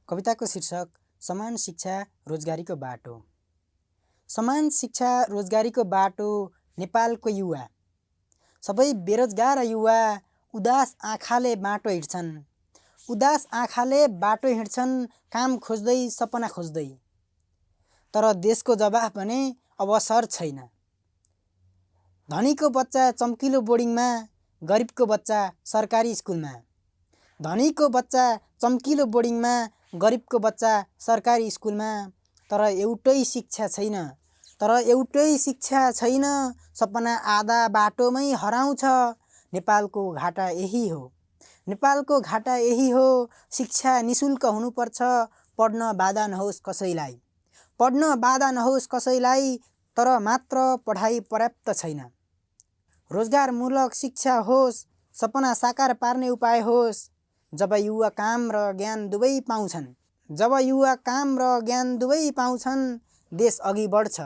कविताको शीर्षक समान शिक्षा रोजगारीको बाटो। समान शिक्षा रोजगारीको बाटो नेपालको युवा। सबै बेरोजगार युवा उदास आँखाले बाटो हिँड्छन्। उदास आँखाले बाटो हिँड्छन् काम खोज्दै सपना खोज्दै। तर देशको जवाफ भने अवसर छैन। धनीको बच्चा चम्किलो बोर्डिङमा, गरिबको बच्चा सरकारी स्कुलमा। धनीको बच्चा चम्किलो बोर्डिङमा, गरिबको बच्चा सरकारी स्कुलमा। तर एउटै शिक्षा छैन। सपना आधा बाटोमै हराउँछ। नेपालको घाटा यही हो। नेपालको घाटा यही हो। शिक्षा निशुल्क हुनुपर्छ। पढ्न बाधा नहोस् कसैलाई। पढ्न बाधा नहोस् कसैलाई। तर मात्र पढाइ पर्याप्त छैन। रोजगारमूलक शिक्षा होस्। सपना साकार पार्ने उपाय होस्। जब युवा काम र ज्ञान दुवै पाउँछन्। जब युवा काम र ज्ञान दुवै पाउँछन्, देश अघि बढ्छ।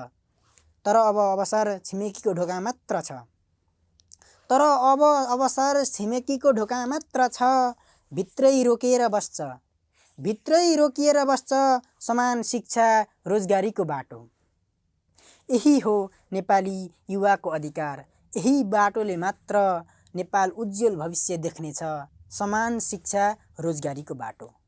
तर अब अवसर छिमेकीको ढोका मात्र छ। तर अब अवसर छिमेकीको ढोका मात्र छ। भित्रै रोकिएर बस्छ। भित्रै रोकिएर बस्छ समान शिक्षा रोजगारीको बाटो। यही हो नेपाली युवाको अधिकार। यही बाटोले मात्र नेपाल उज्जवल भविष्य देख्नेछ। समान शिक्षा रोजगारीको बाटो।